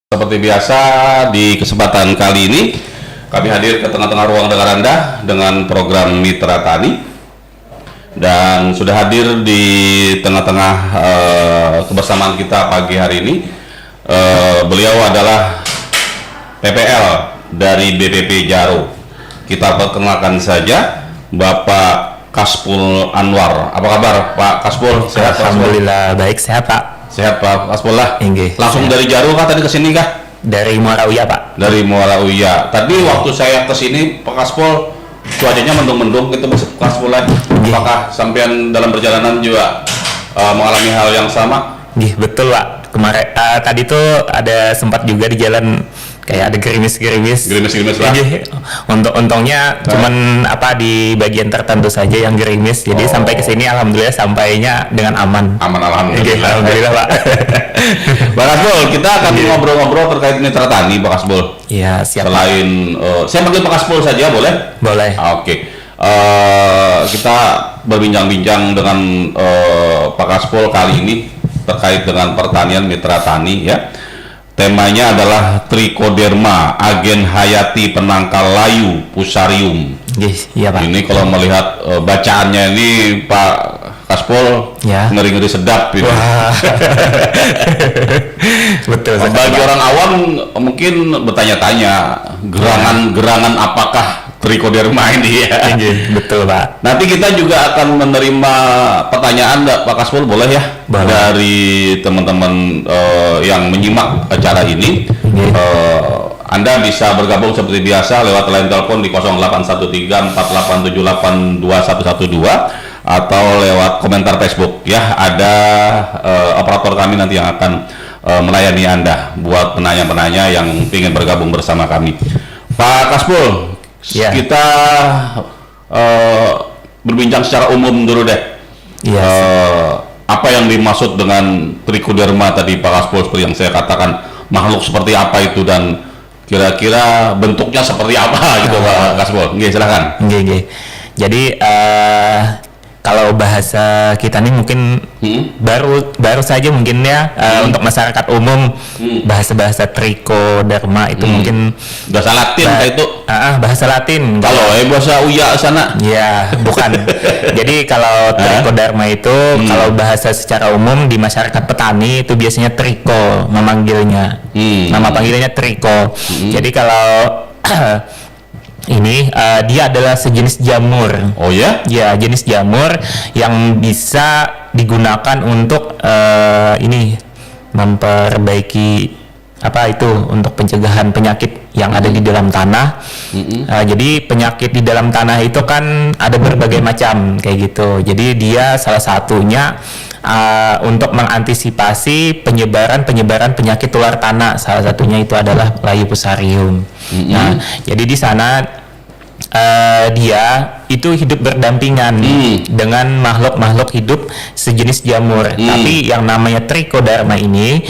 Seperti biasa di kesempatan kali ini kami hadir ke tengah-tengah ruang dengar Anda dengan program Mitra Tani, dan sudah hadir di tengah-tengah kebersamaan kita pagi hari ini. Beliau adalah PPL dari BPP Jaro. Kita perkenalkan saja Bapak Kaspul Anwar. Apa kabar Pak Kaspul? Sehat? Alhamdulillah baik, sehat Pak. Sehat Pak Kaspul lah. Langsung sehat. dari Jaro kah tadi ke sini kah? Dari Muara Uya Pak. Dari Muara Uya. Tadi waktu saya ke sini Pak Kaspul, cuacanya mendung-mendung gitu Pak Kaspulan. Apakah sampean dalam perjalanan juga mengalami hal yang sama? Betul Pak. Kemarin tadi tuh ada sempat juga di jalan kayak ada gerimis-gerimis lah. Untungnya cuman di bagian tertentu saja yang gerimis. Jadi sampai ke sini alhamdulillah sampainya dengan aman. Alhamdulillah. Alhamdulillah Pak. Pak Kaspul, kita akan ngobrol-ngobrol terkait Mitra Tani Pak Kaspul. Iya, siap. Selain saya panggil Pak Kaspul saja boleh? Boleh. Oke. Kita berbincang-bincang dengan Pak Kaspul kali ini terkait dengan pertanian Mitra Tani ya. Temanya adalah Trichoderma, agen hayati penangkal layu Fusarium. Iya Pak. Ini kalau melihat bacaannya ini Pak Kaspul, ya, ngeri-ngeri sedap ini. Betul. Bagi orang awam mungkin bertanya-tanya gerangan apakah Trichoderma ini ya. Betul Pak. Nanti kita juga akan menerima pertanyaan Pak Kaspul, boleh ya? Boleh. Dari teman-teman yang menyimak acara ini. Anda bisa bergabung seperti biasa lewat line telepon di 081348782112 atau lewat komentar Facebook ya. Ada operator kami nanti yang akan melayani Anda buat penanya-penanya yang ingin bergabung bersama kami. Pak Kaspul, ya, kita berbincang secara umum dulu deh. Iya. Apa yang dimaksud dengan Trichoderma tadi Pak Kaspul, seperti yang saya katakan, makhluk seperti apa itu dan kira-kira bentuknya seperti apa gitu Pak Kaspul? Silakan. Jadi kalau bahasa kita nih mungkin baru saja mungkin ya untuk masyarakat umum bahasa Trichoderma itu mungkin bahasa Latin kayak itu. Bahasa Latin. Kalau bahasa Uya sana. Ya, bukan. Jadi kalau Trichoderma itu kalau bahasa secara umum di masyarakat petani itu biasanya Tricho memanggilnya. Nama panggilannya Tricho. Jadi kalau ini dia adalah sejenis jamur. Oh ya? Ya, jenis jamur yang bisa digunakan untuk memperbaiki untuk pencegahan penyakit yang ada di dalam tanah. Jadi penyakit di dalam tanah itu kan ada berbagai macam kayak gitu. Jadi dia salah satunya untuk mengantisipasi penyebaran penyakit tular tanah. Salah satunya itu adalah layu Fusarium. Nah, jadi di sana dia itu hidup berdampingan dengan makhluk-makhluk hidup sejenis jamur. Tapi yang namanya Trichoderma ini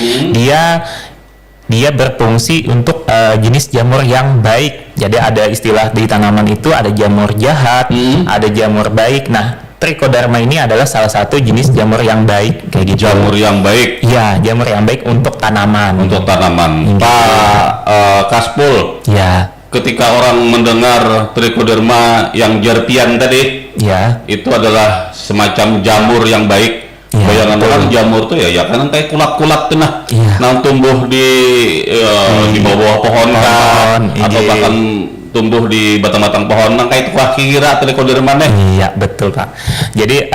dia berfungsi untuk jenis jamur yang baik. Jadi ada istilah di tanaman itu ada jamur jahat, ada jamur baik. Nah, Trichoderma ini adalah salah satu jenis jamur yang baik kayak gitu. Jamur yang baik. Iya, jamur yang baik untuk tanaman. Untuk tanaman. Pak Kaspul. Ya. Ketika orang mendengar Trichoderma yang jarpian tadi, ya, itu adalah semacam jamur yang baik. Ya, bayangan orang jamur tuh ya kan kayak kulat-kulat tuh nah tumbuh di bawah pohon atau bahkan tumbuh di batang-batang pohon kayak itu kira Trichoderma nih. Iya, betul Pak. Jadi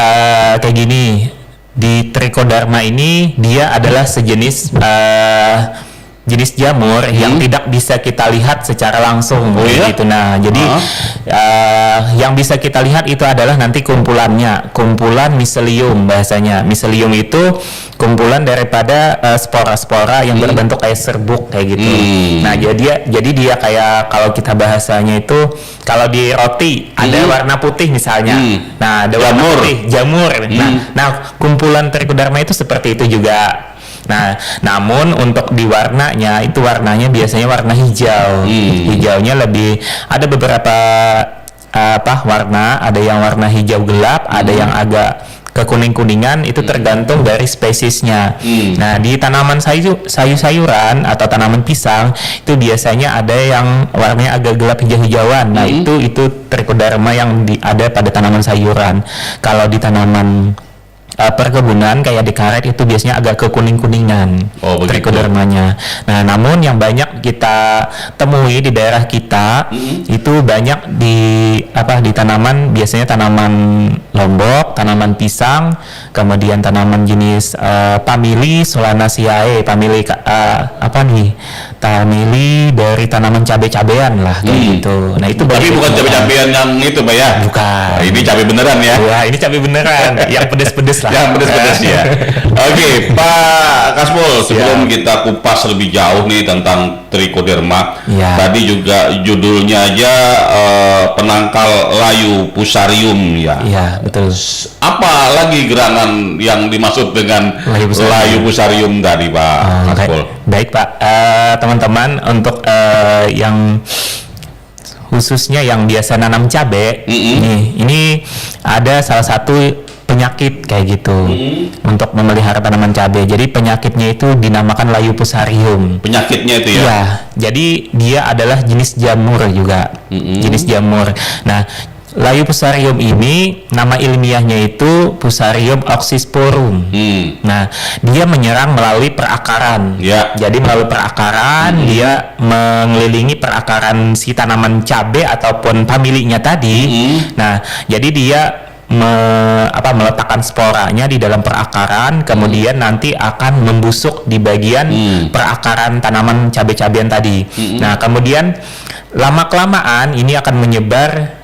kayak gini, di Trichoderma ini dia adalah sejenis jenis jamur yang tidak bisa kita lihat secara langsung gitu. Nah, jadi yang bisa kita lihat itu adalah nanti kumpulan miselium bahasanya. Miselium itu kumpulan daripada spora-spora yang berbentuk kayak serbuk kayak gitu. Nah, jadi dia kayak kalau kita bahasanya itu kalau di roti ada warna putih misalnya. Nah, ada warna putih jamur. Nah, kumpulan Trichoderma itu seperti itu juga. Nah, namun untuk di warnanya itu warnanya biasanya warna hijau. Hijaunya lebih ada beberapa warna, ada yang warna hijau gelap, ada yang agak kekuning-kuningan itu tergantung dari spesiesnya. Nah, di tanaman sayur-sayuran atau tanaman pisang itu biasanya ada yang warnanya agak gelap hijau-hijauan. Nah, itu trichoderma yang ada pada tanaman sayuran. Kalau di tanaman perkebunan kayak di karet itu biasanya agak kekuning-kuningan trichodermanya. Nah, namun yang banyak kita temui di daerah kita itu banyak di tanaman, biasanya tanaman lombok, tanaman pisang, kemudian tanaman jenis Pamili solanaceae, Pamili Pamili dari tanaman cabai-cabean lah kayak gitu. Nah, itu tapi bukan cabai-cabean yang itu, Pak ya? Bukan. Nah, ini cabai beneran ya? Wah, ini cabai beneran yang pedes-pedes lah. Yang pedes-pedes ya. Oke, Pak Kasmul, sebelum kita kupas lebih jauh nih tentang trichoderma, tadi juga judulnya aja penangkal layu fusarium ya. Iya, betul. Apa lagi gerangan yang dimaksud dengan layu fusarium tadi, Pak Kasmul? Baik, Pak. Teman-teman, untuk yang khususnya yang biasa nanam cabai, ini ada salah satu penyakit kayak gitu untuk memelihara tanaman cabai. Jadi penyakitnya itu dinamakan layu fusarium. Penyakitnya itu ya? Iya. Jadi dia adalah jenis jamur juga. Jenis jamur. Nah, layu fusarium ini nama ilmiahnya itu Fusarium oxysporum. Nah, dia menyerang melalui perakaran. Jadi melalui perakaran dia mengelilingi perakaran si tanaman cabai ataupun familinya tadi. Nah, jadi dia meletakkan sporanya di dalam perakaran, kemudian nanti akan membusuk di bagian perakaran tanaman cabai-cabian tadi. Nah, kemudian lama-kelamaan ini akan menyebar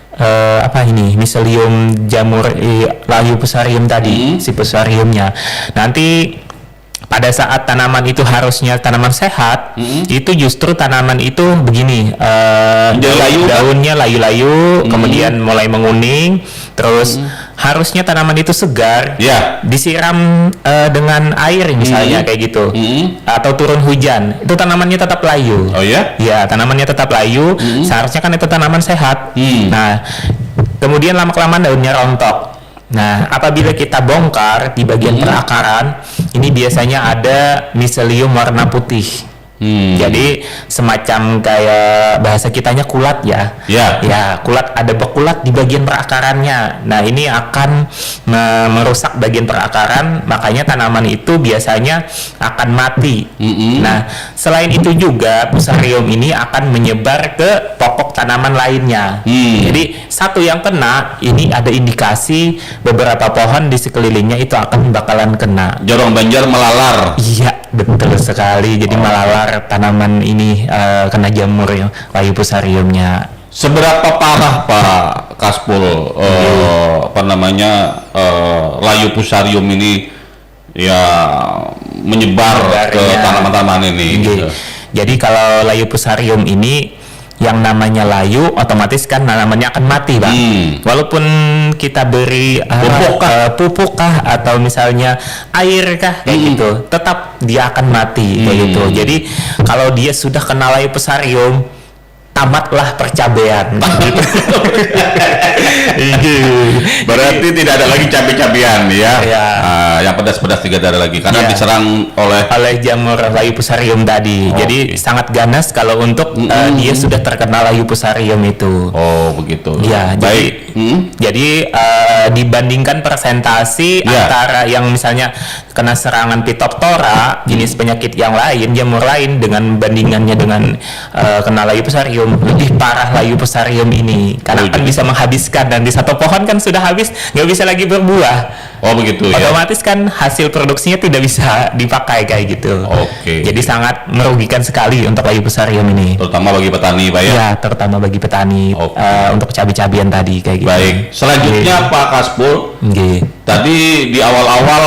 miselium jamur layu fusarium tadi, si fusariumnya. Nanti pada saat tanaman itu harusnya tanaman sehat, itu justru tanaman itu begini, daunnya layu-layu, kemudian mulai menguning, terus harusnya tanaman itu segar, disiram dengan air misalnya kayak gitu, atau turun hujan, itu tanamannya tetap layu. Oh ya? Ya, tanamannya tetap layu, seharusnya kan itu tanaman sehat. Nah, kemudian lama-kelamaan daunnya rontok. Nah, apabila kita bongkar di bagian perakaran, ini biasanya ada miselium warna putih. Jadi semacam kayak bahasa kitanya kulat ya. Ya, kulat, ada bekulat di bagian perakarannya. Nah, ini akan merusak bagian perakaran, makanya tanaman itu biasanya akan mati. Nah, selain itu juga fusarium ini akan menyebar ke pokok tanaman lainnya. Jadi satu yang kena, ini ada indikasi beberapa pohon di sekelilingnya itu akan bakalan kena. Jorong Banjar melalar. Iya, betul sekali. Jadi melalar tanaman ini kena jamur ya, layu fusariumnya. Seberapa parah, Pak Kaspul, layu fusarium ini ya menyebar ke tanaman-tanaman ini? Jadi kalau layu fusarium ini yang namanya layu, otomatis kan namanya akan mati, Pak. Walaupun kita beri pupuk kah atau misalnya air kah kayak gitu, tetap dia akan mati kayak gitu. Jadi kalau dia sudah kena layu fusarium, tamatlah percabean. Berarti tidak ada lagi cabai-cabian ya. Yang pedas-pedas tidak ada lagi karena diserang oleh jamur layu fusarium tadi. Jadi sangat ganas kalau untuk dia sudah terkena layu fusarium itu. Oh, begitu. Ya, baik. Jadi dibandingkan presentasi antara yang misalnya kena serangan Phytophthora, jenis penyakit yang lain, jamur lain, dengan bandingannya dengan kena layu fusarium, lebih parah layu fusarium ini karena kan bisa menghabiskan, dan di satu pohon kan sudah habis, nggak bisa lagi berbuah. Oh, begitu ya. Otomatis kan hasil produksinya tidak bisa dipakai kayak gitu. Jadi sangat merugikan sekali untuk layu fusarium ini. Terutama bagi petani, Pak ya? Ya, terutama bagi petani untuk cabai-cabian tadi kayak gitu. Baik. Selanjutnya Pak Kaspul, tadi di awal-awal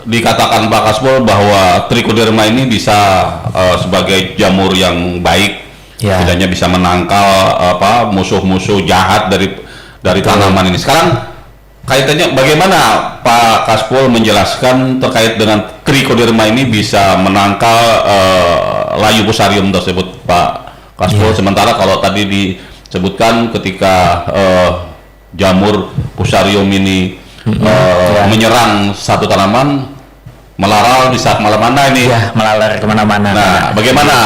dikatakan Pak Kaspul bahwa trichoderma ini bisa sebagai jamur yang baik, setidaknya bisa menangkal musuh-musuh jahat dari tanaman ini. Sekarang kaitannya bagaimana Pak Kaspul menjelaskan terkait dengan trichoderma ini bisa menangkal layu fusarium tersebut, Pak Kaspul? Sementara kalau tadi disebutkan ketika jamur fusarium ini menyerang satu tanaman, melaral di saat mana-mana ini. Ya, melalar kemana-mana. Nah, bagaimana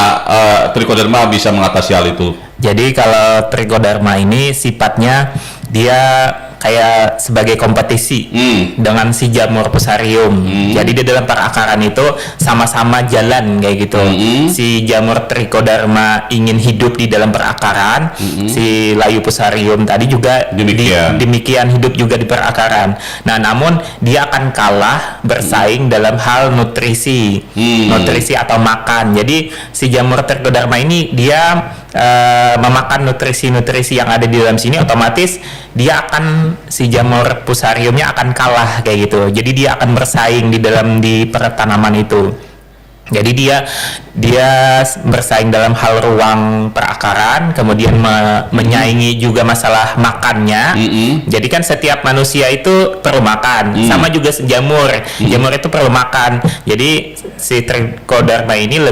trichoderma bisa mengatasi hal itu? Jadi kalau trichoderma ini sifatnya dia kayak sebagai kompetisi dengan si jamur fusarium. Jadi di dalam perakaran itu sama-sama jalan kayak gitu. Si jamur trichoderma ingin hidup di dalam perakaran, si layu fusarium tadi juga demikian hidup juga di perakaran. Nah, namun dia akan kalah bersaing dalam hal nutrisi, nutrisi atau makan. Jadi si jamur trichoderma ini dia memakan nutrisi-nutrisi yang ada di dalam sini, otomatis dia akan si jamur fusariumnya akan kalah kayak gitu. Jadi dia akan bersaing di pertanaman itu. Jadi dia bersaing dalam hal ruang perakaran, kemudian menyaingi juga masalah makannya. Jadi kan setiap manusia itu perlu makan, sama juga jamur. Jamur itu perlu makan. Jadi si trichoderma ini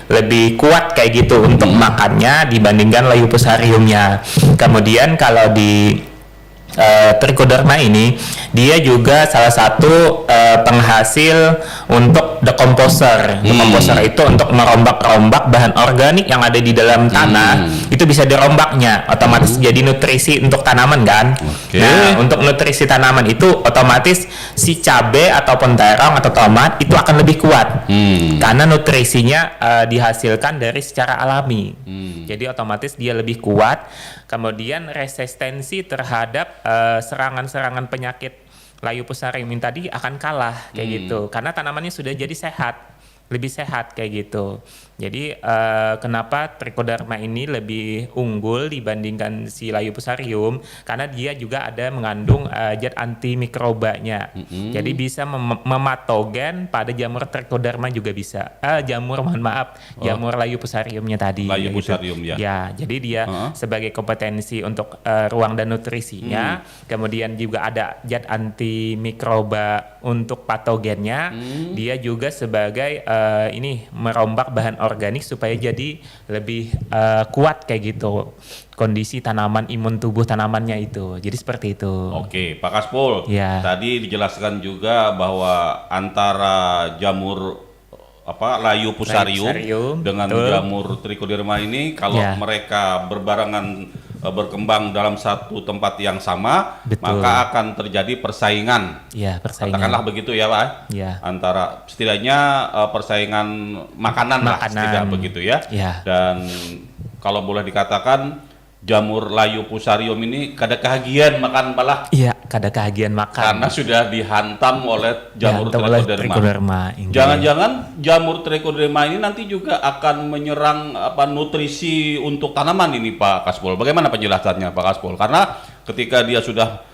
lebih kuat kayak gitu untuk makannya dibandingkan layu fusariumnya. Kemudian kalau di trichoderma ini dia juga salah satu penghasil untuk decomposer. Decomposer itu untuk merombak-rombak bahan organik yang ada di dalam tanah, itu bisa dirombaknya, otomatis jadi nutrisi untuk tanaman kan. Nah, untuk nutrisi tanaman itu otomatis si cabai ataupun terong atau tomat itu akan lebih kuat karena nutrisinya dihasilkan dari secara alami. Jadi otomatis dia lebih kuat. Kemudian resistensi terhadap serangan-serangan penyakit layu fusarium tadi akan kalah kayak gitu, karena tanamannya sudah jadi sehat, lebih sehat kayak gitu. Jadi kenapa trichoderma ini lebih unggul dibandingkan si layu fusarium, karena dia juga ada mengandung zat antimikrobanya. Jadi bisa mematogen pada jamur trichoderma juga bisa. Jamur layu fusariumnya tadi. Layu gitu. fusarium ya. Ya, jadi dia sebagai kompetensi untuk ruang dan nutrisinya. Kemudian juga ada zat antimikroba untuk patogennya. Dia juga sebagai ini merombak bahan organik supaya jadi lebih kuat kayak gitu kondisi tanaman, imun tubuh tanamannya itu. Jadi seperti itu. Oke, Pak Kaspul. Ya. Tadi dijelaskan juga bahwa antara jamur layu fusarium dengan jamur trichoderma ini kalau mereka berbarengan berkembang dalam satu tempat yang sama, maka akan terjadi persaingan. Ya, persaingan. Katakanlah begitu ya, Pak. Ya. Antara setidaknya persaingan makanan lah, setidaknya begitu ya. Dan kalau boleh dikatakan jamur layu fusarium ini kada kehagian makan malah. Iya, kada kehagian makan. Karena sudah dihantam oleh jamur trichoderma. Jangan-jangan jamur trichoderma ini nanti juga akan menyerang nutrisi untuk tanaman ini, Pak Kaspul. Bagaimana penjelasannya, Pak Kaspul? Karena ketika dia sudah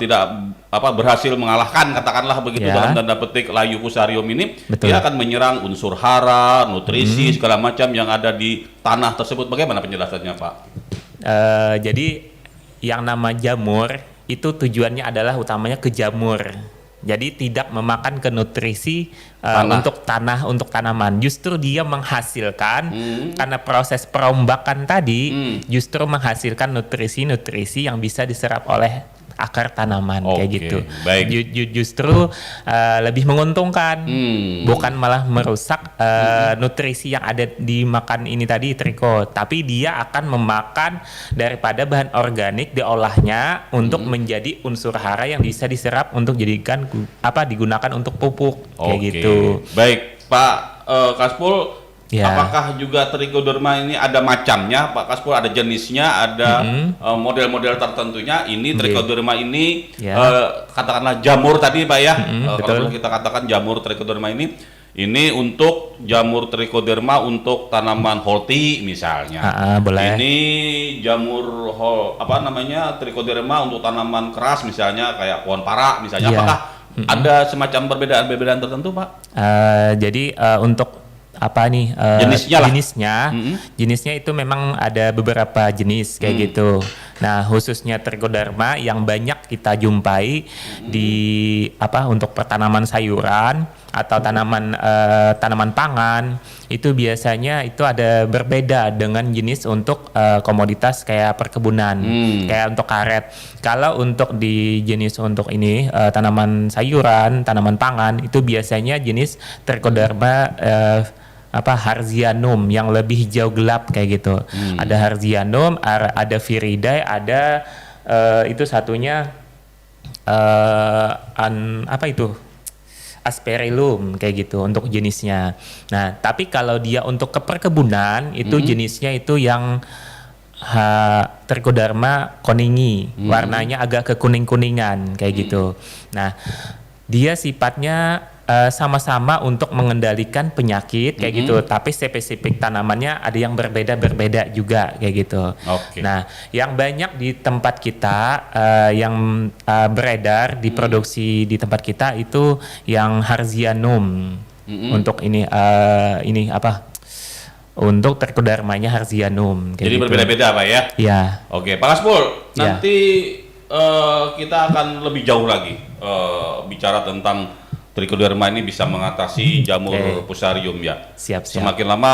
tidak berhasil mengalahkan, katakanlah begitu dalam tanda petik layu fusarium ini, dia akan menyerang unsur hara, nutrisi segala macam yang ada di tanah tersebut. Bagaimana penjelasannya, Pak? Jadi yang nama jamur itu tujuannya adalah utamanya ke jamur. Jadi tidak memakan ke nutrisi untuk tanah, untuk tanaman. Justru dia menghasilkan karena proses perombakan tadi justru menghasilkan nutrisi-nutrisi yang bisa diserap oleh akar tanaman kayak gitu. Baik. Justru lebih menguntungkan, bukan malah merusak nutrisi yang ada di makan ini tadi triko, tapi dia akan memakan daripada bahan organik, diolahnya untuk menjadi unsur hara yang bisa diserap untuk jadikan digunakan untuk pupuk kayak gitu. Baik, Pak Kaspul. Apakah juga trichoderma ini ada macamnya, Pak Kaspul? Ada jenisnya, ada model-model tertentunya. Ini trichoderma ini katakanlah jamur tadi, Pak ya. Kalau kita katakan jamur trichoderma ini untuk jamur trichoderma untuk tanaman holti misalnya. Boleh. Ini jamur trichoderma untuk tanaman keras misalnya kayak pohon para misalnya. Apakah ada semacam perbedaan-perbedaan tertentu, Pak? Jadi untuk jenisnya itu memang ada beberapa jenis kayak gitu. Nah, khususnya trichoderma yang banyak kita jumpai di untuk pertanaman sayuran atau tanaman pangan, itu biasanya itu ada berbeda dengan jenis untuk komoditas kayak perkebunan, kayak untuk karet. Kalau untuk di jenis untuk ini tanaman sayuran, tanaman pangan, itu biasanya jenis trichoderma Harzianum yang lebih hijau gelap kayak gitu. Ada Harzianum, ada Viridae, ada itu satunya Asperillum kayak gitu untuk jenisnya. Nah, tapi kalau dia untuk ke perkebunan itu jenisnya itu yang Trichoderma koningi, warnanya agak kekuning-kuningan kayak gitu. Nah, dia sifatnya sama-sama untuk mengendalikan penyakit kayak gitu, tapi spesifik tanamannya ada yang berbeda-berbeda juga kayak gitu. Oke. Nah, yang banyak di tempat kita yang beredar diproduksi di tempat kita itu yang Harzianum. Untuk untuk trichodermanya Harzianum. Jadi gitu. berbeda-beda Pak ya? Ya. Oke, Pak Kaspul, Ya. nanti kita akan lebih jauh lagi bicara tentang trichoderma ini bisa mengatasi jamur fusarium ya. Siap. Semakin lama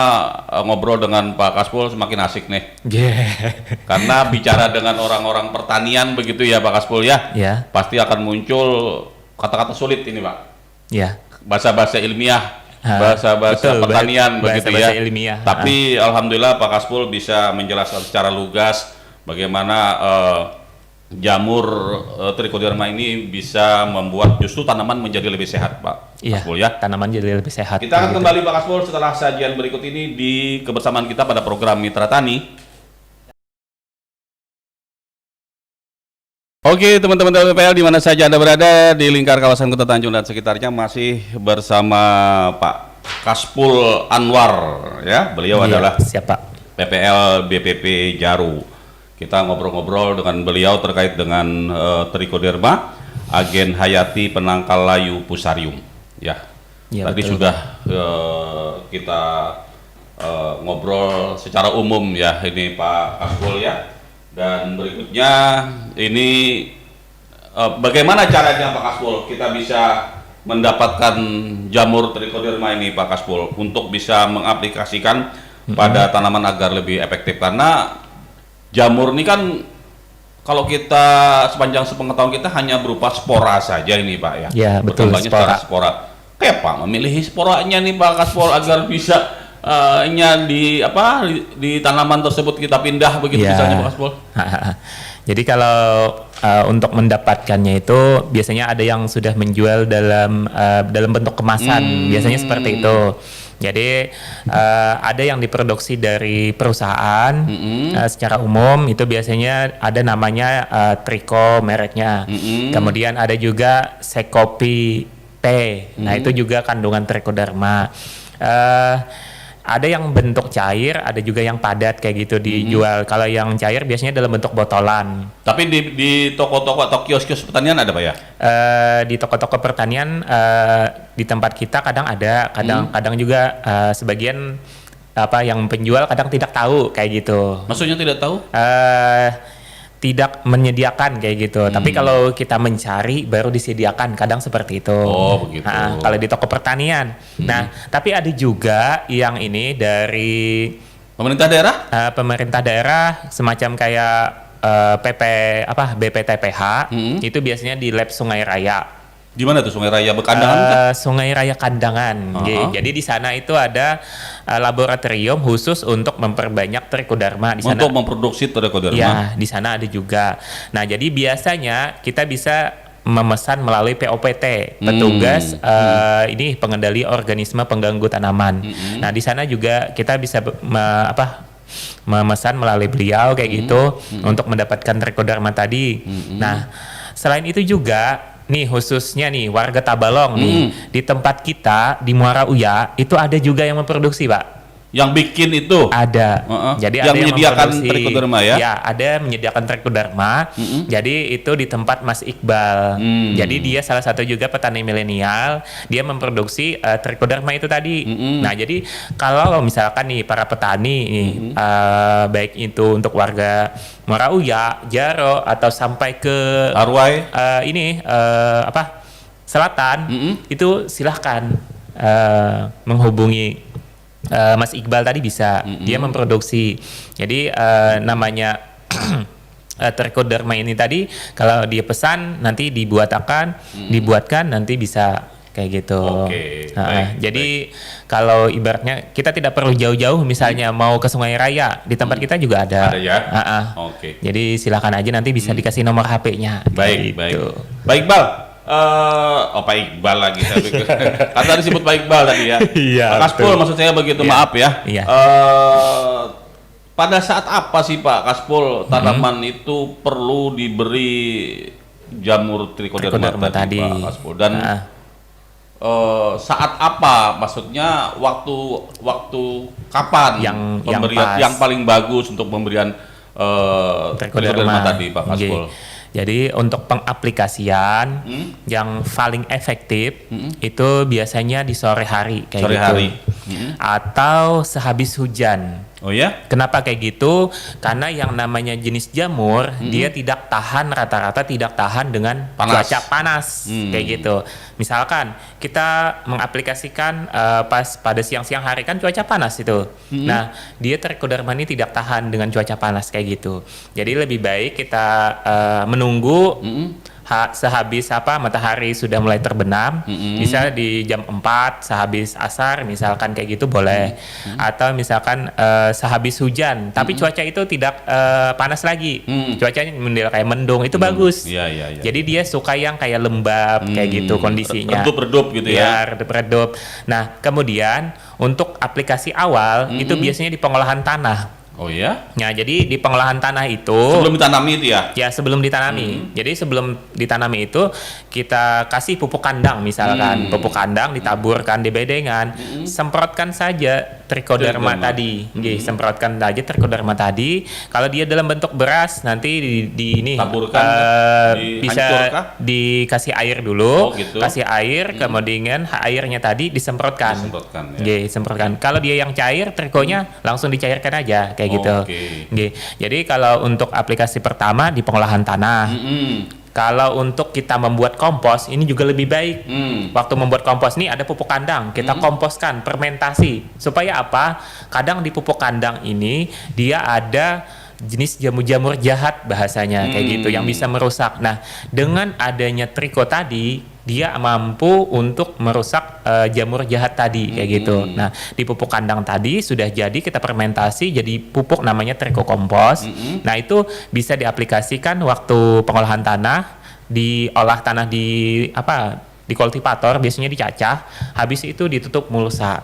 ngobrol dengan Pak Kaspul semakin asik nih. Yeah. Karena bicara dengan orang-orang pertanian begitu ya Pak Kaspul ya. Ya. Pasti akan muncul kata-kata sulit ini Pak. Ya. Bahasa-bahasa ilmiah, Betul, pertanian begitu bahasa ya. ilmiah. Tapi alhamdulillah Pak Kaspul bisa menjelaskan secara lugas bagaimana jamur trichoderma ini bisa membuat justru tanaman menjadi lebih sehat, Pak Iya, Kaspul ya. tanaman jadi lebih sehat. Kita akan gitu. kembali Pak Kaspul setelah sajian berikut ini di kebersamaan kita pada program Mitra Tani. Oke, teman-teman TPL di mana saja Anda berada di lingkar kawasan Kota Tanjung dan sekitarnya masih bersama Pak Kaspul Anwar ya. Beliau adalah siapa? PPL BPP Jaru. Kita ngobrol-ngobrol dengan beliau terkait dengan trichoderma, agen hayati penangkal layu fusarium. Ya, tadi betul, sudah kita ngobrol secara umum ya ini Pak Kaspul ya. Dan berikutnya ini bagaimana caranya Pak Kaspul kita bisa mendapatkan jamur trichoderma ini Pak Kaspul untuk bisa mengaplikasikan pada tanaman agar lebih efektif, karena jamur ini kan kalau kita sepanjang sepengetahuan kita hanya berupa spora saja ini Pak ya. Ya, betul, Berkembangnya spora. secara spora. Kayak Pak memilih sporanya nih Pak Kaspul agar bisa di tanaman tersebut kita pindah begitu Ya. misalnya Pak Kaspul. Jadi kalau untuk mendapatkannya itu biasanya ada yang sudah menjual dalam bentuk kemasan, biasanya seperti itu. Jadi ada yang diproduksi dari perusahaan secara umum, itu biasanya ada namanya Trico mereknya. Kemudian ada juga Sekopi T. Nah, itu juga kandungan trichoderma. Ada yang bentuk cair, ada juga yang padat kayak gitu dijual. Kalau yang cair biasanya dalam bentuk botolan. Tapi di toko-toko atau kios-kios pertanian ada Pak ya? Di toko-toko pertanian di tempat kita kadang ada, kadang juga sebagian yang penjual kadang tidak tahu kayak gitu. Maksudnya tidak tahu? Tidak menyediakan kayak gitu. Tapi kalau kita mencari baru disediakan, kadang seperti itu. Oh, begitu. Kalau di toko pertanian. Nah, tapi ada juga yang ini dari Pemerintah daerah? pemerintah daerah semacam kayak BPTPH, itu biasanya di lab Sungai Raya. Di mana tuh Sungai Raya Bekandangan? Kan? Sungai Raya Kandangan. Jadi di sana itu ada laboratorium khusus untuk memperbanyak trichoderma di sana. Untuk memproduksi trichoderma. Ya, di sana ada juga. Nah, jadi biasanya kita bisa memesan melalui POPT, petugas ini pengendali organisme pengganggu tanaman. Nah, di sana juga kita bisa memesan melalui beliau kayak gitu untuk mendapatkan trichoderma tadi. Nah, selain itu juga nih khususnya nih warga Tabalong nih di tempat kita di Muara Uya itu ada juga yang memproduksi Pak. yang bikin itu. Ada. Jadi yang ada menyediakan memproduksi, trichoderma ya? Ya, ada menyediakan trichoderma. Jadi itu di tempat Mas Iqbal. Jadi dia salah satu juga petani milenial. Dia memproduksi trichoderma itu tadi. Nah, jadi kalau misalkan nih para petani nih, baik itu untuk warga Morauya, Jaro atau sampai ke Arwai. selatan, itu silahkan menghubungi Mas Iqbal tadi bisa. Dia memproduksi. Jadi namanya trichoderma ini tadi kalau dia pesan nanti dibuatkan nanti bisa kayak gitu. Jadi kalau ibaratnya kita tidak perlu jauh-jauh, misalnya mau ke Sungai Raya di tempat kita juga ada. Ada ya. Jadi silakan aja, nanti bisa dikasih nomor HP-nya. Baik, gitu. Baik, Bal. Pak Iqbal lagi saya pikir. Kata disebut Pak Iqbal tadi ya. Iya. Pak Kaspul maksud saya begitu, maaf ya. Iya. Pada saat apa sih Pak Kaspul tanaman itu perlu diberi jamur trichoderma tadi, Pak Kaspul? Dan saat apa? Maksudnya waktu kapan pemberian yang paling bagus untuk pemberian trichoderma tadi, Pak Kaspul? Jadi untuk pengaplikasian yang paling efektif itu biasanya di sore hari kayak atau sehabis hujan. Oh ya? Kenapa kayak gitu? Karena yang namanya jenis jamur dia tidak tahan, rata-rata tidak tahan dengan cuaca panas kayak gitu. Misalkan kita mengaplikasikan pas pada siang-siang hari kan cuaca panas itu. Nah, dia trichoderma ini tidak tahan dengan cuaca panas kayak gitu. Jadi lebih baik kita menunggu sehabis matahari sudah mulai terbenam, bisa di jam 4 sehabis asar misalkan kayak gitu boleh, atau misalkan sehabis hujan tapi cuaca itu tidak panas lagi, cuacanya model kayak mendung, itu bagus. Jadi dia suka yang kayak lembab kayak gitu kondisinya, redup gitu ya. Redup. Nah, kemudian untuk aplikasi awal itu biasanya di pengolahan tanah. Oh ya? Nah, jadi di pengolahan tanah itu sebelum ditanami itu ya? Ya, sebelum ditanami. Jadi sebelum ditanami itu kita kasih pupuk kandang misalkan. Pupuk kandang ditaburkan di bedengan. Semprotkan saja trichoderma tadi. Semprotkan aja trichoderma tadi. Kalau dia dalam bentuk beras nanti ini taburkan, bisa dikasih air dulu. Kasih air, kemudian airnya tadi disemprotkan. Disemprotkan. Kalau dia yang cair, trikonya langsung dicairkan aja kayak gitu. Jadi kalau untuk aplikasi pertama di pengolahan tanah. Kalau untuk kita membuat kompos ini juga lebih baik. Waktu membuat kompos ini ada pupuk kandang, kita komposkan, fermentasi. Supaya apa? Kadang di pupuk kandang ini dia ada jenis jamur-jamur jahat bahasanya kayak gitu yang bisa merusak. Nah, dengan adanya triko tadi dia mampu untuk merusak jamur jahat tadi kayak gitu. Nah, di pupuk kandang tadi sudah jadi kita fermentasi jadi pupuk namanya triko kompos. Nah, itu bisa diaplikasikan waktu pengolahan tanah, diolah tanah di kultivator, biasanya dicacah, habis itu ditutup mulsa.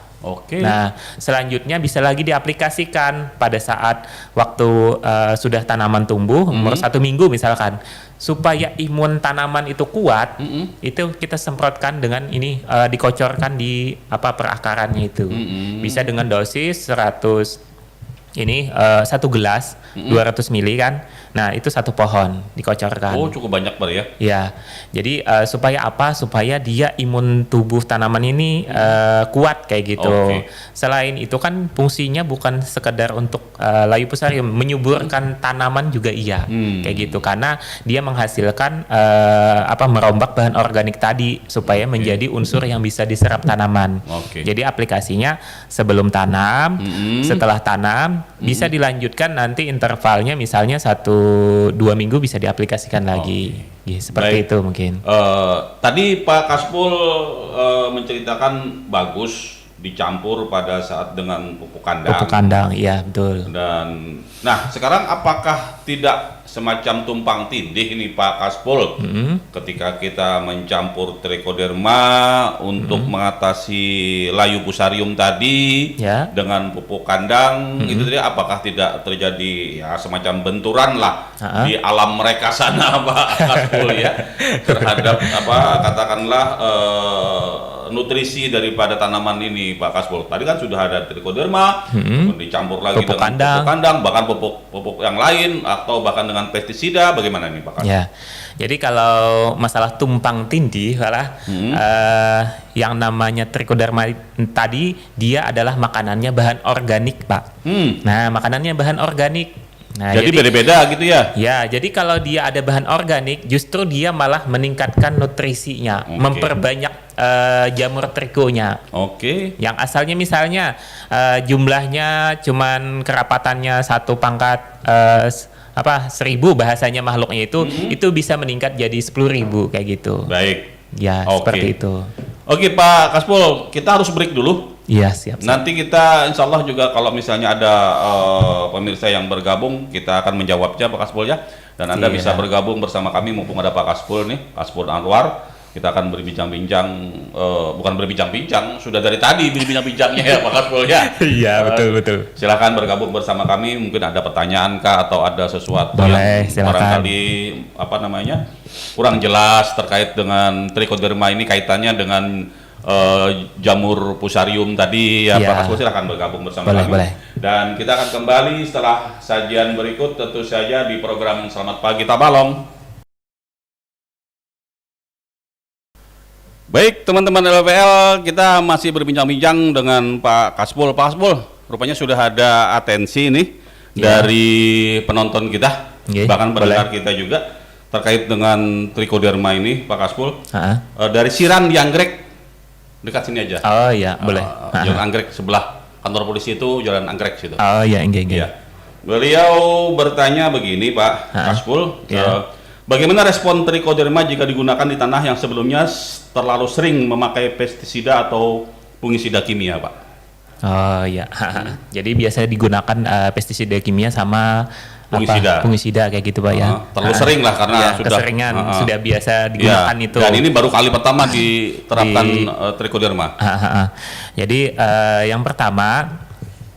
Nah, selanjutnya bisa lagi diaplikasikan pada saat waktu sudah tanaman tumbuh umur 1 minggu misalkan, supaya imun tanaman itu kuat. Itu kita semprotkan dengan ini, dikocorkan di perakarannya itu. Bisa dengan dosis 100 1 gelas 200 ml kan. Nah, itu 1 pohon dikocorkan. Oh, cukup banyak Bar ya? Ya. Jadi supaya apa? Supaya dia imun tubuh tanaman ini kuat kayak gitu. Selain itu kan fungsinya bukan sekedar untuk layu pusarium, menyuburkan tanaman juga iya. Kayak gitu, karena dia menghasilkan merombak bahan organik tadi supaya menjadi unsur yang bisa diserap tanaman. Jadi aplikasinya sebelum tanam, setelah tanam, bisa dilanjutkan nanti intervalnya misalnya 1-2 minggu bisa diaplikasikan lagi. Seperti itu mungkin. Tadi Pak Kaspul menceritakan bagus dicampur pada saat dengan pupuk kandang. Pupuk kandang, iya betul. Dan nah, sekarang apakah tidak semacam tumpang tindih ini Pak Kaspul ketika kita mencampur trichoderma untuk mengatasi layu pusarium tadi dengan pupuk kandang, itu tadi apakah tidak terjadi ya semacam benturan lah di alam mereka sana Pak Kaspul ya terhadap katakanlah nutrisi daripada tanaman ini Pak Kasbul? Tadi kan sudah ada trichoderma, dicampur lagi Pupuk dengan kandang. pupuk kandang, bahkan pupuk yang lain atau bahkan dengan pestisida, bagaimana nih Pak Kasbul? Ya, jadi kalau masalah tumpang tindih, yang namanya trichoderma tadi dia adalah makanannya bahan organik, Pak. Nah, makanannya bahan organik. Nah, jadi beda-beda gitu ya? Ya, jadi kalau dia ada bahan organik, justru dia malah meningkatkan nutrisinya, memperbanyak jamur trikonya. Yang asalnya misalnya jumlahnya cuman kerapatannya 1 pangkat 1000 bahasanya makhluknya itu bisa meningkat jadi 10.000 kayak gitu. Baik. Ya, seperti itu. Oke Pak Kasbul, kita harus break dulu. Iya, siap. Nanti kita insya Allah juga kalau misalnya ada pemirsa yang bergabung, kita akan menjawabnya Pak Kasbul ya. Dan Anda bisa bergabung bersama kami mumpung ada Pak Kasbul nih, Kasbul Anwar. Kita akan berbincang-bincang, bukan berbincang-bincang, sudah dari tadi berbincang-bincangnya ya Pak Kasbul ya. Iya, betul. Silakan bergabung bersama kami, mungkin ada pertanyaan kah atau ada sesuatu Boleh, yang barangkali kurang jelas terkait dengan trichoderma ini kaitannya dengan jamur fusarium tadi ya Pak Kasbul, silakan bergabung bersama kami. Boleh. Dan kita akan kembali setelah sajian berikut tentu saja di program Selamat Pagi Tabalong. Baik teman-teman LPL, kita masih berbincang-bincang dengan Pak Kasbul. Pak Kasbul, rupanya sudah ada atensi nih dari penonton kita, bahkan pendengar kita juga terkait dengan trichoderma ini Pak Kasbul. Dari Siran di Anggrek, dekat sini aja. Oh iya, boleh. Jalan Anggrek sebelah kantor polisi itu Jalan Anggrek situ. Oh iya, enggak. Ya. Beliau bertanya begini Pak Kasbul, bagaimana respon trichoderma jika digunakan di tanah yang sebelumnya terlalu sering memakai pestisida atau fungisida kimia Pak? Oh iya, jadi biasanya digunakan pestisida kimia sama fungisida kayak gitu Pak ya. Terlalu sering lah karena sudah keseringan, sudah biasa digunakan itu. Dan ini baru kali pertama diterapkan trichoderma. Jadi yang pertama,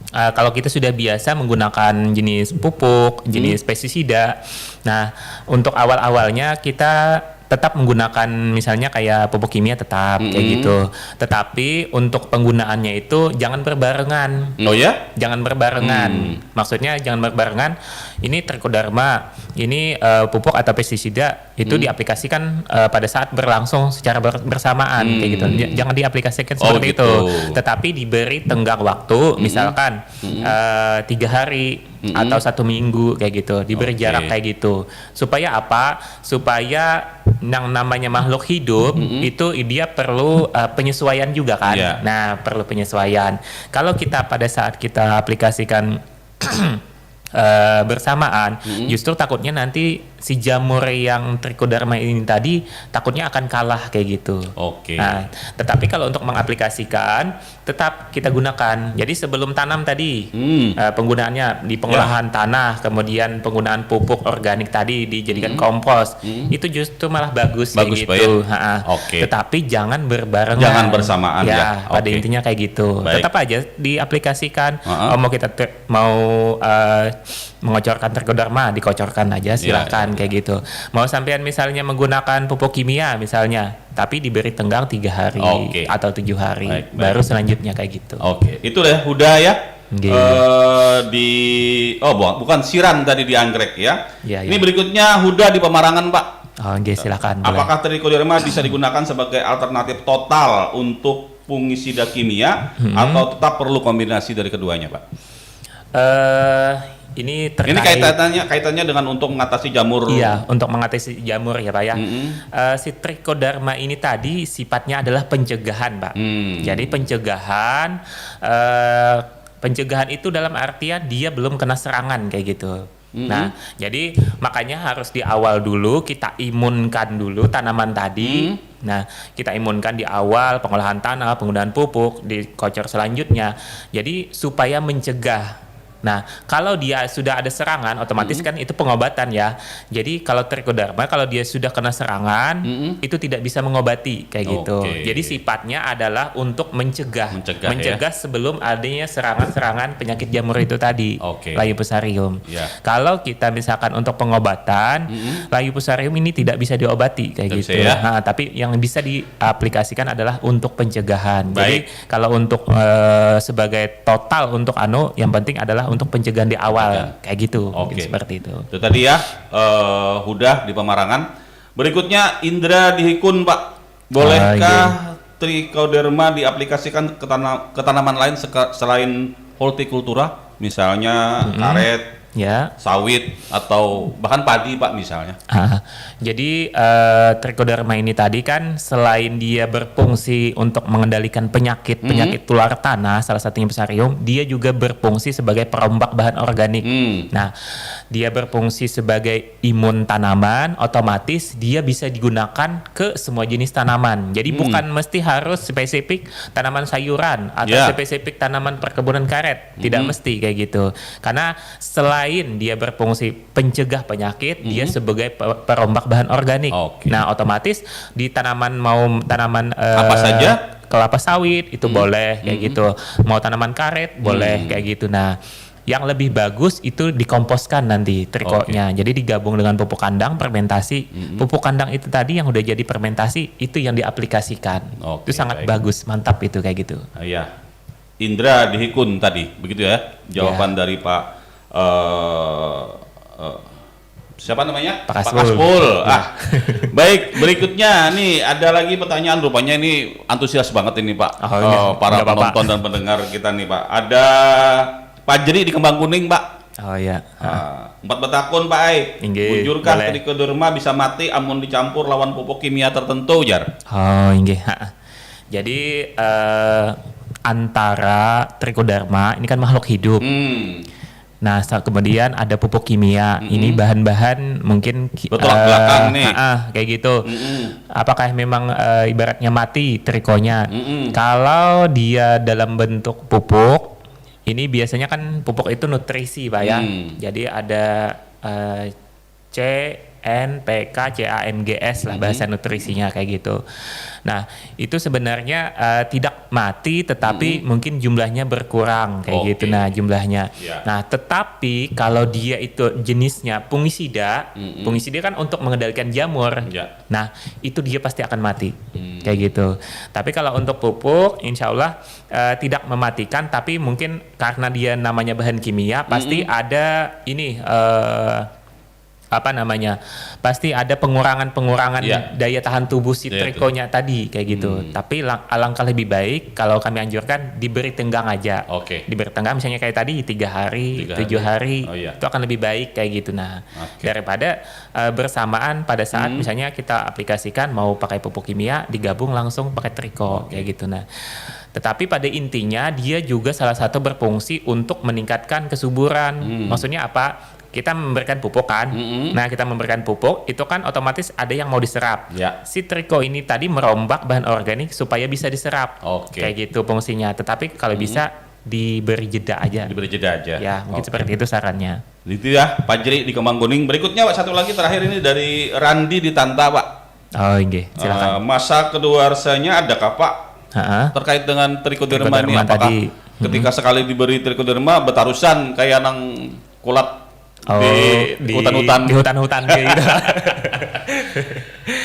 kalau kita sudah biasa menggunakan jenis pupuk, jenis pestisida, nah untuk awal-awalnya kita tetap menggunakan misalnya kayak pupuk kimia tetap kayak gitu. Tetapi untuk penggunaannya itu jangan berbarengan. Oh ya? Jangan berbarengan. Maksudnya jangan berbarengan. Ini trichoderma, ini pupuk atau pestisida itu diaplikasikan pada saat berlangsung secara bersamaan kayak gitu. Jangan diaplikasikan seperti itu. Tetapi diberi tenggang waktu, misalkan 3 hari atau 1 minggu kayak gitu. Diberi jarak kayak gitu. Supaya apa? Supaya yang namanya makhluk hidup itu dia perlu penyesuaian juga kan. Nah, perlu penyesuaian. Kalau kita pada saat kita aplikasikan bersamaan, justru takutnya nanti si jamur yang trichoderma ini tadi takutnya akan kalah kayak gitu. Nah, tetapi kalau untuk mengaplikasikan tetap kita gunakan. Jadi sebelum tanam tadi penggunaannya di pengolahan tanah, kemudian penggunaan pupuk organik tadi dijadikan kompos, itu justru malah bagus kayak gitu. Tetapi jangan berbarengan. Jangan bersamaan ya. Pada intinya kayak gitu. Tetap aja diaplikasikan. Mau kita mau mengocorkan trichoderma, dikocorkan aja silakan kayak gitu. Mau sampean misalnya menggunakan pupuk kimia misalnya, tapi diberi tenggang 3 hari atau 7 hari, baru selanjutnya kayak gitu. Itu ya Huda ya. Bukan Siran tadi di Anggrek ya. Ini berikutnya Huda di Pemarangan Pak. Silakan. Apakah trichoderma bisa digunakan sebagai alternatif total untuk fungisida kimia atau tetap perlu kombinasi dari keduanya Pak? Ini terkait, kaitannya dengan untuk mengatasi jamur. Iya, untuk mengatasi jamur ya Pak ya. Si trichoderma ini tadi sifatnya adalah pencegahan Pak. Jadi pencegahan itu dalam artian dia belum kena serangan kayak gitu. Nah, jadi makanya harus di awal dulu kita imunkan dulu tanaman tadi. Nah, kita imunkan di awal pengolahan tanah, penggunaan pupuk, dikocor selanjutnya. Jadi supaya mencegah Nah, kalau dia sudah ada serangan, otomatis kan itu pengobatan ya. Jadi kalau trichoderma, kalau dia sudah kena serangan, itu tidak bisa mengobati kayak gitu. Oke. Jadi sifatnya adalah untuk mencegah Mencegah, sebelum adanya serangan-serangan penyakit jamur itu tadi, Oke. Leiopusarium. Ya. Kalau kita misalkan untuk pengobatan, Leiopusarium ini tidak bisa diobati kayak Tidak gitu. bisa ya? Nah, tapi yang bisa diaplikasikan adalah untuk pencegahan. Baik. Jadi kalau untuk sebagai total untuk yang penting adalah untuk pencegahan di awal kayak gitu. Mungkin Oke. seperti itu. Itu tadi ya, Huda di Pemarangan. Berikutnya Indra di Hikun, Pak. Bolehkah trichoderma diaplikasikan ke tanaman lain selain hortikultura, misalnya karet, Ya. sawit, atau bahkan padi, Pak, misalnya? Jadi trichoderma ini tadi kan selain dia berfungsi untuk mengendalikan penyakit tular tanah, salah satunya Fusarium, dia juga berfungsi sebagai perombak bahan organik. Nah, dia berfungsi sebagai imun tanaman, otomatis dia bisa digunakan ke semua jenis tanaman. Jadi bukan mesti harus spesifik tanaman sayuran atau spesifik tanaman perkebunan karet, tidak mesti kayak gitu. Karena selain dia berfungsi pencegah penyakit, dia sebagai perombak bahan organik. Oke. Nah, otomatis di tanaman tanaman Apa saja? kelapa sawit itu boleh kayak gitu. Mau tanaman karet boleh kayak gitu. Nah, yang lebih bagus itu dikomposkan nanti trikonya. Jadi digabung dengan pupuk kandang fermentasi. Pupuk kandang itu tadi yang udah jadi fermentasi itu yang diaplikasikan. Oke, Itu sangat baik. bagus, mantap itu kayak gitu. Iya. Indra di Hikun tadi, begitu ya? Jawaban dari Pak siapa namanya? Pak Pak Kasbul. Kasbul. Baik, berikutnya nih ada lagi pertanyaan, rupanya ini antusias banget ini, Pak. Oh, iya. Para Nggak apa-apa. penonton dan pendengar kita nih, Pak. Ada Pak Jeri di Kembang Kuning, Pak. Oh iya. Empat betakun, Pak Ai. Inggih, Bujurkah boleh. trichoderma bisa mati amun dicampur lawan pupuk kimia tertentu, Jar? Oh, inggih. Jadi antara trichoderma ini kan makhluk hidup. Nah, kemudian ada pupuk kimia. Ini bahan-bahan mungkin Bertolak belakang nih. kayak gitu. Apakah memang ibaratnya mati trikonya? Kalau dia dalam bentuk pupuk, ini biasanya kan pupuk itu nutrisi, Pak ya. Jadi ada C N P K C A N G S lah bahasa nutrisinya kayak gitu. Nah, itu sebenarnya tidak mati tetapi mungkin jumlahnya berkurang kayak gitu. Nah, jumlahnya. Ya. Nah, tetapi kalau dia itu jenisnya fungisida, fungisida kan untuk mengendalikan jamur. Ya. Nah, itu dia pasti akan mati. Kayak gitu. Tapi kalau untuk pupuk insya Allah tidak mematikan, tapi mungkin karena dia namanya bahan kimia pasti ada ini pasti ada pengurangan daya tahan tubuh si trikonya tadi kayak gitu. Tapi alangkah lebih baik kalau kami anjurkan diberi tenggang aja. Diberi tenggang misalnya kayak tadi 3 hari, 7 hari, itu akan lebih baik kayak gitu. Nah, daripada bersamaan pada saat misalnya kita aplikasikan mau pakai pupuk kimia digabung langsung pakai triko kayak gitu. Nah, tetapi pada intinya dia juga salah satu berfungsi untuk meningkatkan kesuburan. Maksudnya apa? Kita memberikan pupuk kan, nah kita memberikan pupuk itu kan otomatis ada yang mau diserap. Si triko ini tadi merombak bahan organik supaya bisa diserap, kayak gitu fungsinya. Tetapi kalau bisa diberi jeda aja. Ya mungkin seperti itu sarannya. Itu ya Pak Jeri di Kembang Kuning. Berikutnya Pak, satu lagi terakhir ini dari Randi di Tanta, Pak. Oh iya, silakan. Masa kedaluarsanya adakah, Pak? Terkait dengan trichoderma ini, apakah tadi, ketika sekali diberi trichoderma betarusan kayak nang kulat di hutan-hutan kayak gitu.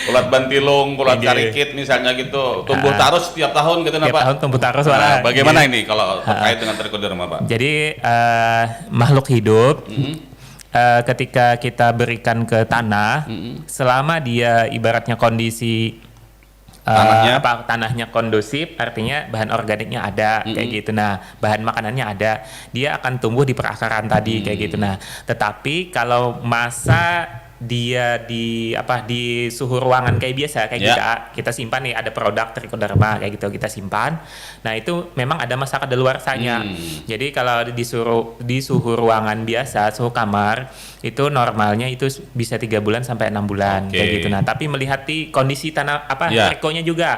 Kulat bantilung, kulat karikit misalnya gitu, tumbuh terus setiap tahun gitu, Tiap Pak? tahun tumbuh terus, Nah, bagaimana ini kalau terkait dengan trichoderma, Pak? Jadi makhluk hidup ketika kita berikan ke tanah, selama dia ibaratnya kondisi tanahnya kondusif, artinya bahan organiknya ada kayak gitu. Nah, bahan makanannya ada, dia akan tumbuh di perakaran tadi kayak gitu. Nah, tetapi kalau masa dia di suhu ruangan kayak biasa kayak kita simpan nih, ada produk trichoderma kayak gitu kita simpan. Nah, itu memang ada masa kadaluarsanya. Jadi kalau di suhu ruangan biasa, suhu kamar itu normalnya itu bisa 3 bulan sampai 6 bulan kayak gitu. Nah, tapi melihat di kondisi tanah trikonya juga,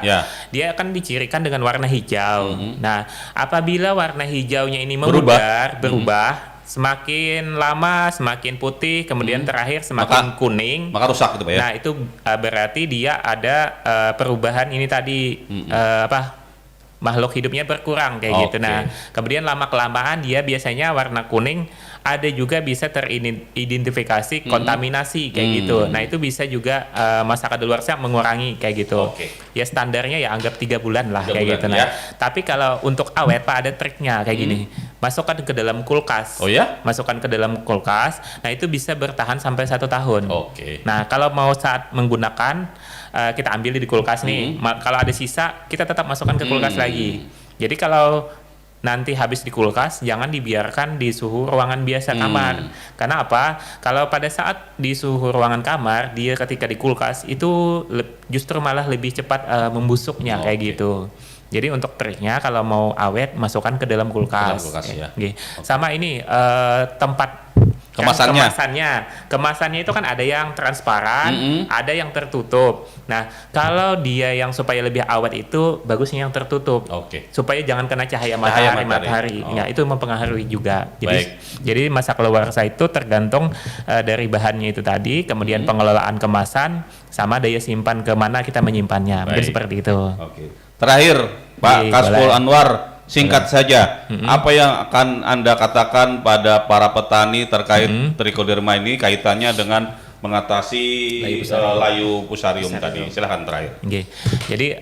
dia akan dicirikan dengan warna hijau. Nah, apabila warna hijaunya ini berubah semakin lama semakin putih, kemudian terakhir semakin kuning. Maka rusak gitu Pak ya. Nah, itu berarti dia ada perubahan ini tadi makhluk hidupnya berkurang kayak gitu. Nah, kemudian lama-kelamaan dia biasanya warna kuning, ada juga bisa teridentifikasi kontaminasi kayak gitu. Nah, itu bisa juga masa kadaluarsa mengurangi kayak gitu. Ya standarnya ya anggap 3 bulan lah kayak gitu. Nah, tapi kalau untuk awet Pak ada triknya kayak gini. Masukkan ke dalam kulkas. Oh ya? Masukkan ke dalam kulkas. Nah, itu bisa bertahan sampai 1 tahun. Nah, kalau mau saat menggunakan kita ambil di kulkas nih. Kalau ada sisa kita tetap masukkan ke kulkas lagi. Jadi kalau nanti habis di kulkas, jangan dibiarkan di suhu ruangan biasa kamar. Karena apa? Kalau pada saat di suhu ruangan kamar, dia ketika di kulkas itu justru malah lebih cepat membusuknya kayak gitu. Jadi untuk triknya kalau mau awet, masukkan ke dalam kulkas. Ya. Sama ini tempat kemasannya itu kan ada yang transparan, ada yang tertutup. Nah, kalau dia yang supaya lebih awet itu bagusnya yang tertutup, supaya jangan kena cahaya matahari. Ya, itu mempengaruhi juga. Jadi masa kadaluarsa itu tergantung dari bahannya itu tadi, kemudian pengelolaan kemasan, sama daya simpan kemana kita menyimpannya. Mungkin seperti itu. Terakhir, Pak Kasful Anwar. Singkat saja, apa yang akan Anda katakan pada para petani terkait trichoderma ini kaitannya dengan mengatasi layu fusarium tadi? Silahkan terakhir. Jadi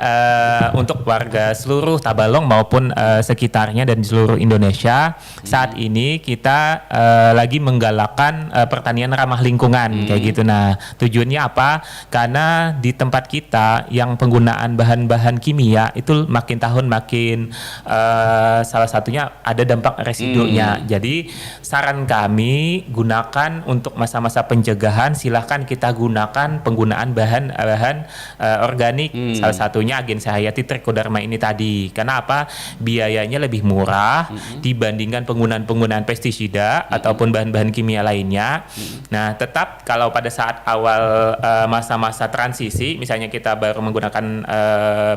untuk warga seluruh Tabalong maupun sekitarnya dan di seluruh Indonesia, saat ini kita lagi menggalakkan pertanian ramah lingkungan kayak gitu. Nah, tujuannya apa? Karena di tempat kita yang penggunaan bahan-bahan kimia itu makin tahun makin salah satunya ada dampak residunya. Jadi saran kami gunakan untuk masa-masa pencegahan, silahkan kita gunakan penggunaan bahan-bahan organik, salah satunya Agensia Hayati Trichoderma ini tadi. Karena apa? Biayanya lebih murah dibandingkan penggunaan pestisida ataupun bahan-bahan kimia lainnya. Nah, tetap kalau pada saat awal masa-masa transisi, misalnya kita baru menggunakan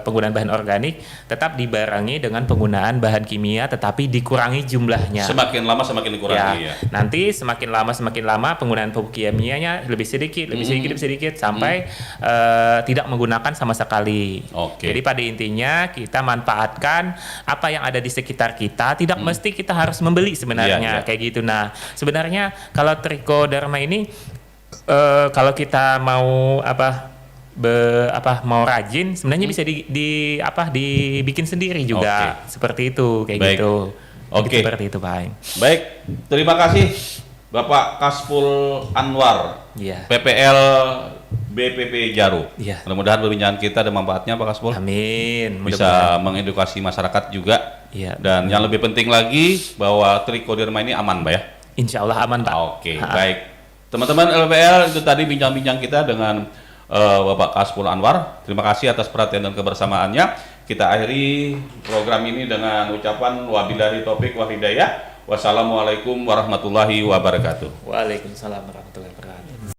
penggunaan bahan organik, tetap dibarengi dengan penggunaan bahan kimia, tetapi dikurangi jumlahnya. Semakin lama semakin dikurangi ya. Nanti semakin lama penggunaan pupuk kimianya lebih sedikit sampai tidak menggunakan sama sekali. Jadi pada intinya kita manfaatkan apa yang ada di sekitar kita, tidak mesti kita harus membeli sebenarnya kayak gitu. Nah, sebenarnya kalau trichoderma ini kalau kita mau mau rajin sebenarnya bisa dibikin sendiri juga. Seperti itu kayak gitu. Seperti itu, Pak. Baik, terima kasih Bapak Kasful Anwar, PPL BPP Jaru. Mudah-mudahan perbincangan kita ada manfaatnya Pak Kasful. Amin. Bisa mengedukasi masyarakat juga. Dan yang lebih penting lagi bahwa trichoderma ini aman, Pak ya. Insya Allah aman, Pak. Baik. Teman-teman LPL, itu tadi bincang-bincang kita dengan Bapak Kasful Anwar. Terima kasih atas perhatian dan kebersamaannya. Kita akhiri program ini dengan ucapan wabillahi taufik wal hidayah. Wassalamualaikum warahmatullahi wabarakatuh. Waalaikumsalam warahmatullahi wabarakatuh.